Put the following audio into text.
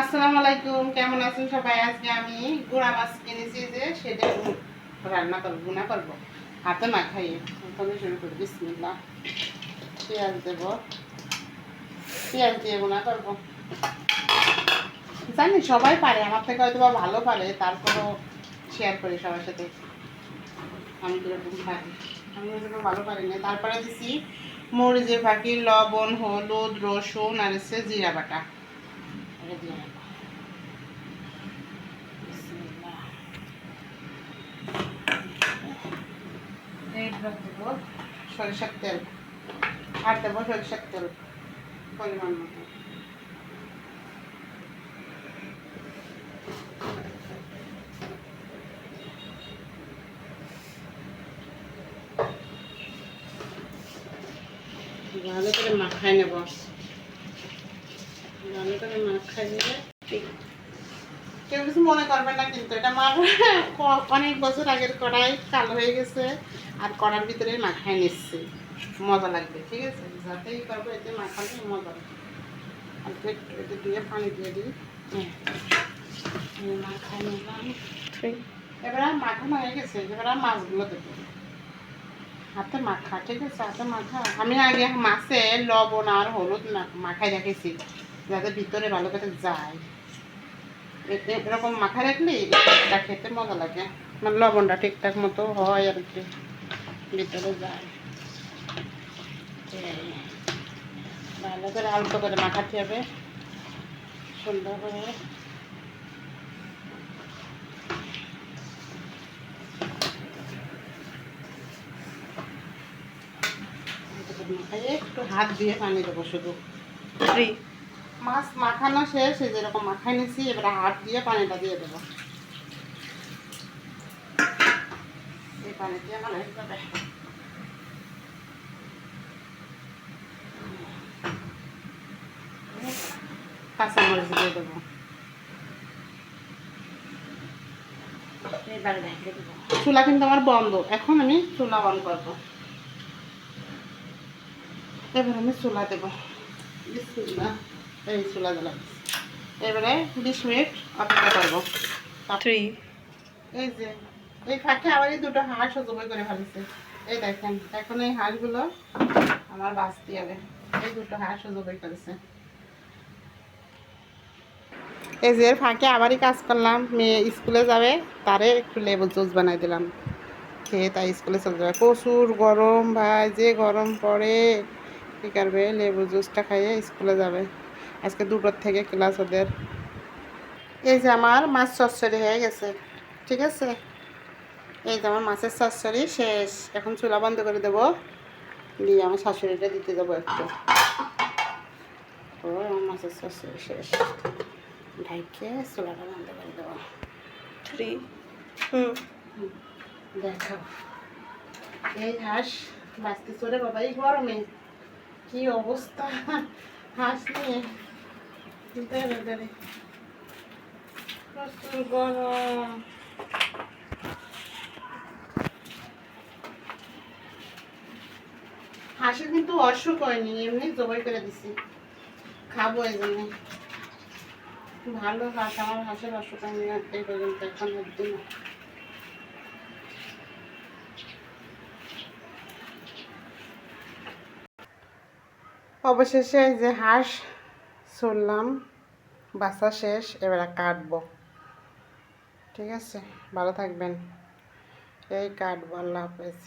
আসসালামু আলাইকুম, কেমন আছেন সবাই? আজকে আমি গুঁড়া মাছ কিনেছি যে সেটা রান্না করবো, গুনা করবো হাতে মাখাইয়ে। প্রথমে শুরু করি, বিসমিল্লাহ। পেঁয়াজ দেব, পেঁয়াজ দিয়ে গুনা করবো। জানি সবাই পারে, আমার থেকে হয়তো বা ভালো পারে, তারপরও শেয়ার করি সবার সাথে আমি কীরকম পারি। আমি হয়তো ভালো পারি না। তারপরে দিছি মরিচের ফাঁকি, লবণ, হলুদ, রসুন আর হচ্ছে জিরা বাটা। এটা দিয়ে রাখবো। দেবো সরিষার তেল, আর দেবো সরিষার তেল পরিমাণ মতো। ভালো করে মাখাই নেব, ভালো করে মাখাই নিয়ে কেউ কিছু মনে করবে না কিন্তু এটা আমার অনেক বছর আগের কড়াই, কালো হয়ে গেছে আর কড়ার ভিতরে মাখাই নিচ্ছি, মজা লাগবে। ঠিক আছে, যাতেই করবো এতে মাখালে মজা লাগবে। আর একটু দিয়ে পানি দিয়ে দিই, মাখাই নিলাম। এবার মাখানো হয়ে গেছে, এবার মাছগুলো দেবো হাতে মাখা। ঠিক আছে, হাতে মাখা। আমি আগে মাছে লবণ আর হলুদ মাখাই রেখেছি যাতে ভিতরে ভালো করে যায়। এরকম মাখা রাখলে এটা খেতে মজা লাগে, মানে লবণটা ঠিকঠাক মতো হয় আর কি, ভিতরে যায়। ভালো করে আলতো করে মাখাতে হবে, সুন্দর করে। একটু হাত দিয়ে পানি দেবো শুধু। মাছ মাখানো শেষ, যেরকম মাখাই নিয়েছি, এবার হাত দিয়ে পানিটা দিয়ে দেবো। এই পানি দিয়ে ভালো হয়ে যাবে। কাঁচামরিচ দিয়ে দেবো, এবারে ঢেকে দেবো। চুলা কিন্তু আমার বন্ধ, এখন আমি চুলা অন করবো। এবার আমি চুলা দেবো, এই চুলা দিলাম। এবারে 20 মিনিট অপেক্ষা করবো। এই যে এই ফাঁকে আবার এই দুটো হাঁস জবাই করে ফেলেছে, এই দেখেন। এখন এই হাঁসগুলো আমার বাঁচতে হবে, এই দুটো হাঁস জবাই করেছে। এই যে ফাঁকে আবারই কাজ করলাম, মেয়ে স্কুলে যাবে, তারে একটু লেবু জুস বানাই দিলাম, খেয়ে তাই স্কুলে চলে যাবে। প্রচুর গরম ভাই, যে গরম পড়ে কী করবে, লেবু জুসটা খাইয়ে স্কুলে যাবে। আজকে 2টোর থেকে ক্লাস ওদের। এই যে আমার মাছ চচ্চড়ি হয়ে গেছে। ঠিক আছে, এই যে আমার মাছের চচ্চড়ি শেষ। এখন চুলা বন্ধ করে দেবো, দিয়ে আমার শাশুড়িটা দিতে দেবো একটু। ও আমার মাছের চচ্চড়ি শেষ, ঢাইকে চুলাটা বন্ধ করে দেবো। দেখাও এই হাঁস বাঁচতে চলে বাবা, এই গরমে কি অবস্থা হাঁস নিয়ে, প্রচুর গরম। হাঁসের কিন্তু অসুখ হয়নি, এমনি জবাই করে দিছি, খাবো এই জন্য। ভালো হাঁস, আমার হাঁসের অসুখ হয়নি এই পর্যন্ত, এখন একদিন। অবশেষে এই যে হাঁস ছুললাম, বাছা শেষ, এবার কাটবো। ঠিক আছে, ভালো থাকবেন, এই কাটবো। আল্লাহ হাফেজ।